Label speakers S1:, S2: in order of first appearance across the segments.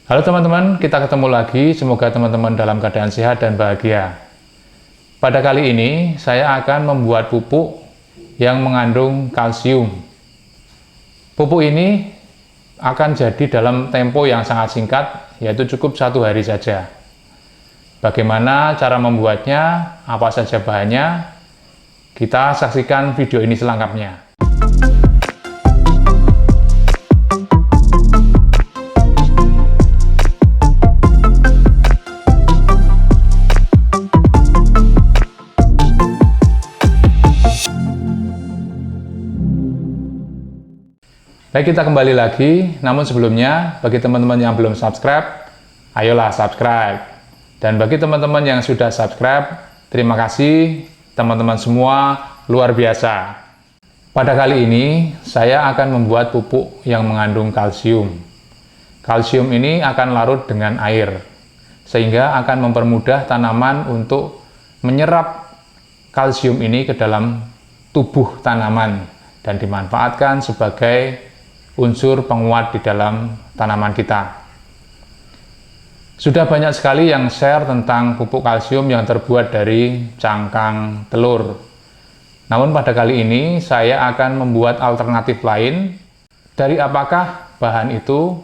S1: Halo teman-teman, kita ketemu lagi. Semoga teman-teman dalam keadaan sehat dan bahagia. Pada kali ini, saya akan membuat pupuk yang mengandung kalsium. Pupuk ini akan jadi dalam tempo yang sangat singkat, yaitu cukup 1 hari saja. Bagaimana cara membuatnya, apa saja bahannya, kita saksikan video ini selengkapnya. Baik, kita kembali lagi. Namun sebelumnya, bagi teman-teman yang belum subscribe, ayolah subscribe. Dan bagi teman-teman yang sudah subscribe, terima kasih teman-teman semua, luar biasa. Pada kali ini, saya akan membuat pupuk yang mengandung kalsium. Kalsium ini akan larut dengan air, sehingga akan mempermudah tanaman untuk menyerap kalsium ini ke dalam tubuh tanaman dan dimanfaatkan sebagai unsur penguat di dalam tanaman kita. Sudah banyak sekali yang share tentang pupuk kalsium yang terbuat dari cangkang telur. Namun pada kali ini saya akan membuat alternatif lain. Dari apakah bahan itu?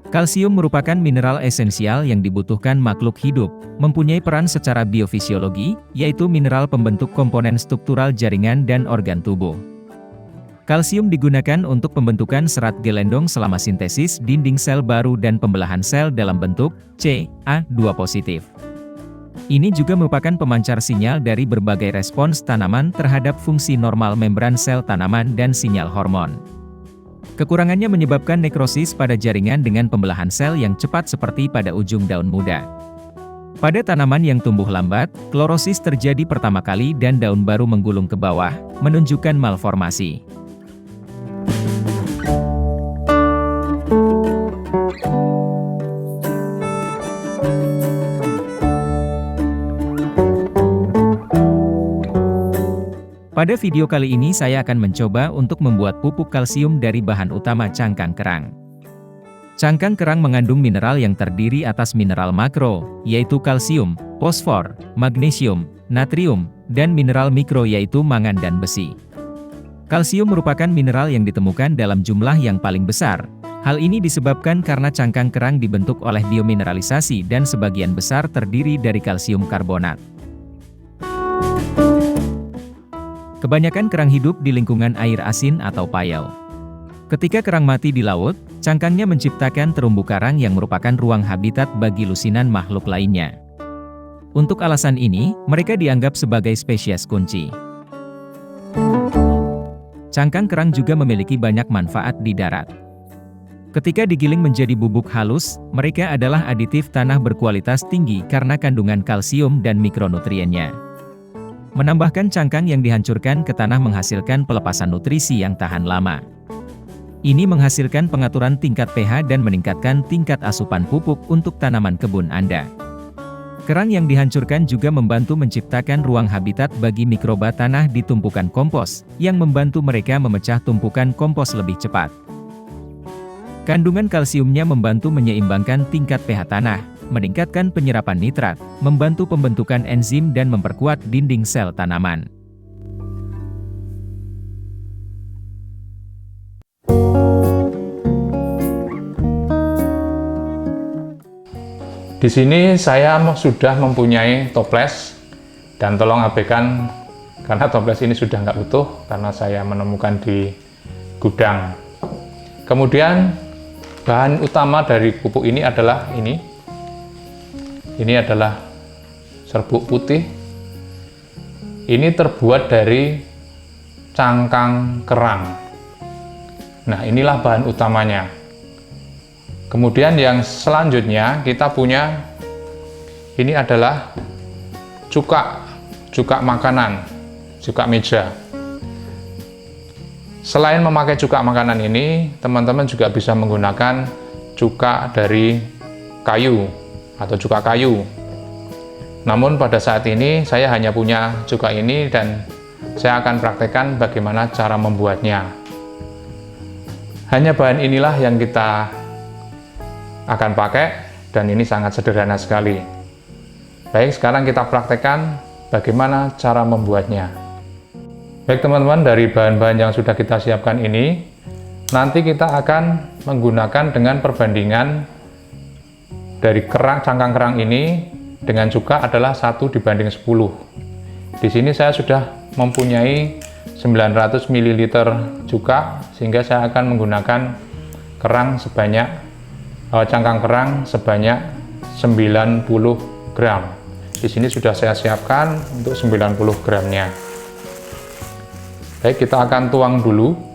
S2: Kalsium merupakan mineral esensial yang dibutuhkan makhluk hidup, mempunyai peran secara biofisiologi, yaitu mineral pembentuk komponen struktural jaringan dan organ tubuh. Kalsium digunakan untuk pembentukan serat gelendong selama sintesis dinding sel baru dan pembelahan sel dalam bentuk Ca2+. Ini juga merupakan pemancar sinyal dari berbagai respons tanaman terhadap fungsi normal membran sel tanaman dan sinyal hormon. Kekurangannya menyebabkan nekrosis pada jaringan dengan pembelahan sel yang cepat seperti pada ujung daun muda. Pada tanaman yang tumbuh lambat, klorosis terjadi pertama kali dan daun baru menggulung ke bawah, menunjukkan malformasi. Pada video kali ini saya akan mencoba untuk membuat pupuk kalsium dari bahan utama cangkang kerang. Cangkang kerang mengandung mineral yang terdiri atas mineral makro, yaitu kalsium, fosfor, magnesium, natrium, dan mineral mikro yaitu mangan dan besi. Kalsium merupakan mineral yang ditemukan dalam jumlah yang paling besar. Hal ini disebabkan karena cangkang kerang dibentuk oleh biomineralisasi dan sebagian besar terdiri dari kalsium karbonat. Kebanyakan kerang hidup di lingkungan air asin atau payau. Ketika kerang mati di laut, cangkangnya menciptakan terumbu karang yang merupakan ruang habitat bagi lusinan makhluk lainnya. Untuk alasan ini, mereka dianggap sebagai spesies kunci. Cangkang kerang juga memiliki banyak manfaat di darat. Ketika digiling menjadi bubuk halus, mereka adalah aditif tanah berkualitas tinggi karena kandungan kalsium dan mikronutriennya. Menambahkan cangkang yang dihancurkan ke tanah menghasilkan pelepasan nutrisi yang tahan lama. Ini menghasilkan pengaturan tingkat pH dan meningkatkan tingkat asupan pupuk untuk tanaman kebun Anda. Kerang yang dihancurkan juga membantu menciptakan ruang habitat bagi mikroba tanah di tumpukan kompos, yang membantu mereka memecah tumpukan kompos lebih cepat. Kandungan kalsiumnya membantu menyeimbangkan tingkat pH tanah, meningkatkan penyerapan nitrat, membantu pembentukan enzim dan memperkuat dinding sel tanaman.
S1: Di sini saya sudah mempunyai toples, dan tolong abaikan karena toples ini sudah nggak utuh karena saya menemukan di gudang. Kemudian bahan utama dari pupuk ini adalah ini. Ini adalah serbuk putih. Ini terbuat dari cangkang kerang. Nah, inilah bahan utamanya. Kemudian yang selanjutnya kita punya ini adalah cuka makanan, cuka meja. Selain memakai cuka makanan ini, teman-teman juga bisa menggunakan cuka dari kayu atau cuka kayu. Namun pada saat ini saya hanya punya cuka ini dan saya akan praktekkan bagaimana cara membuatnya. Hanya bahan inilah yang kita akan pakai, dan ini sangat sederhana sekali. Baik, sekarang kita praktekkan bagaimana cara membuatnya. Baik teman-teman, dari bahan-bahan yang sudah kita siapkan ini, nanti kita akan menggunakan dengan perbandingan dari cangkang kerang ini dengan cuka adalah 1:10. Di sini saya sudah mempunyai 900 ml cuka, sehingga saya akan menggunakan cangkang kerang sebanyak 90 gram. Di sini sudah saya siapkan untuk 90 gramnya. Baik, kita akan tuang dulu.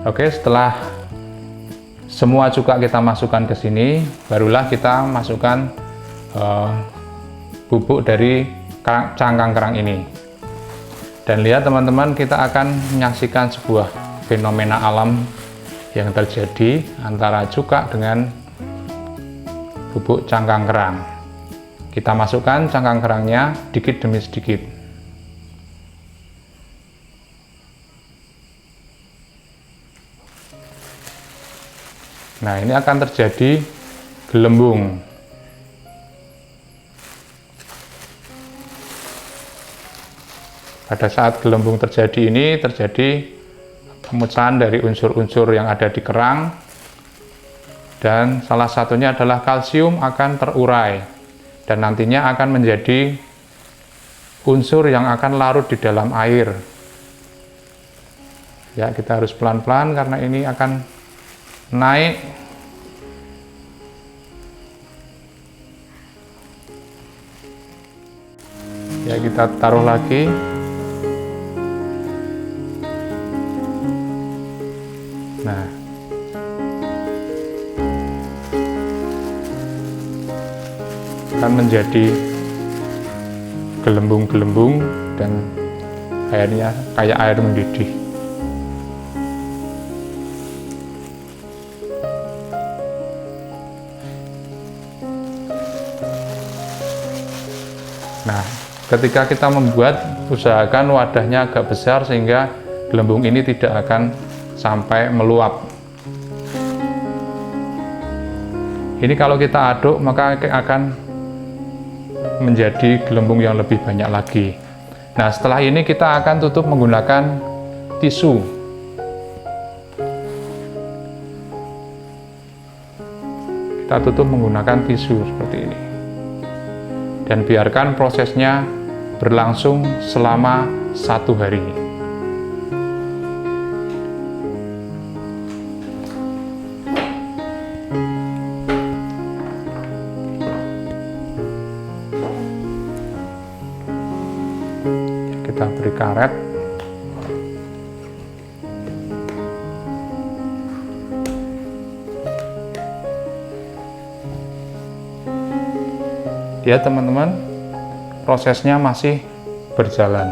S1: Oke, setelah semua cuka kita masukkan ke sini, barulah kita masukkan bubuk dari cangkang kerang ini. Dan lihat teman-teman, kita akan menyaksikan sebuah fenomena alam yang terjadi antara cuka dengan bubuk cangkang kerang. Kita masukkan cangkang kerangnya sedikit demi sedikit. Nah, ini akan terjadi gelembung. Pada saat gelembung terjadi ini, terjadi pemecahan dari unsur-unsur yang ada di kerang, dan salah satunya adalah kalsium akan terurai, dan nantinya akan menjadi unsur yang akan larut di dalam air. Ya, kita harus pelan-pelan karena ini akan naik. Ya, kita taruh lagi. Nah, akan menjadi gelembung-gelembung dan airnya kayak air mendidih. Nah, ketika kita membuat, usahakan wadahnya agak besar sehingga gelembung ini tidak akan sampai meluap. Ini kalau kita aduk maka akan menjadi gelembung yang lebih banyak lagi. Nah, setelah ini kita akan tutup menggunakan tisu. Kita tutup menggunakan tisu seperti ini. Dan biarkan prosesnya berlangsung selama 1 hari. Kita beri karet. Ya teman-teman, prosesnya masih berjalan.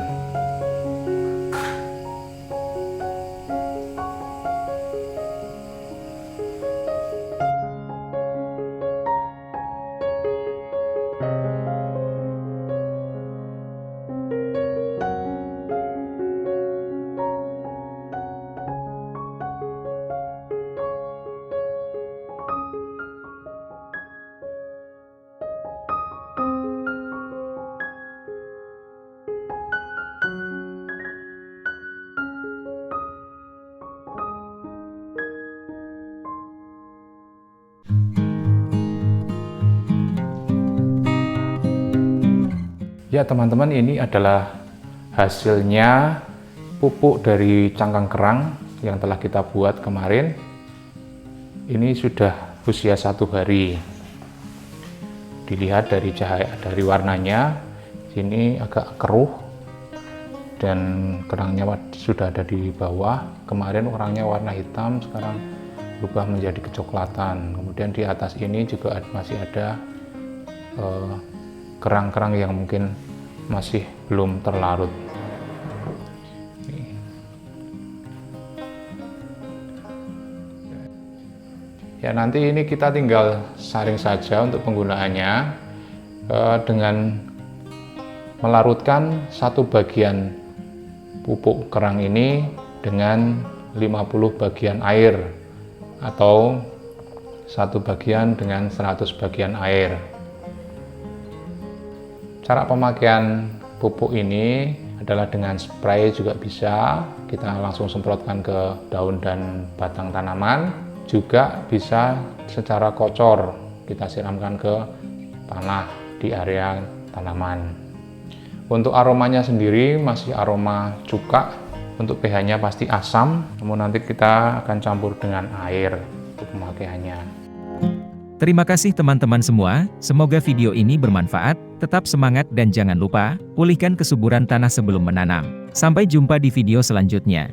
S1: Ya teman-teman, ini adalah hasilnya pupuk dari cangkang kerang yang telah kita buat kemarin ini sudah usia 1 hari. Dilihat dari cahaya, dari warnanya, sini agak keruh dan kerangnya sudah ada di bawah. Kemarin kerangnya warna hitam, sekarang berubah menjadi kecoklatan. Kemudian di atas ini juga masih ada kerang-kerang yang mungkin masih belum terlarut. Ya, nanti ini kita tinggal saring saja untuk penggunaannya dengan melarutkan 1 bagian pupuk kerang ini dengan 50 bagian air atau 1 bagian dengan 100 bagian air. Cara pemakaian pupuk ini adalah dengan spray juga bisa, kita langsung semprotkan ke daun dan batang tanaman. Juga bisa secara kocor, kita siramkan ke tanah di area tanaman. Untuk aromanya sendiri masih aroma cuka, untuk pH-nya pasti asam, namun nanti kita akan campur dengan air untuk pemakaiannya.
S2: Terima kasih teman-teman semua, semoga video ini bermanfaat, tetap semangat dan jangan lupa, pulihkan kesuburan tanah sebelum menanam. Sampai jumpa di video selanjutnya.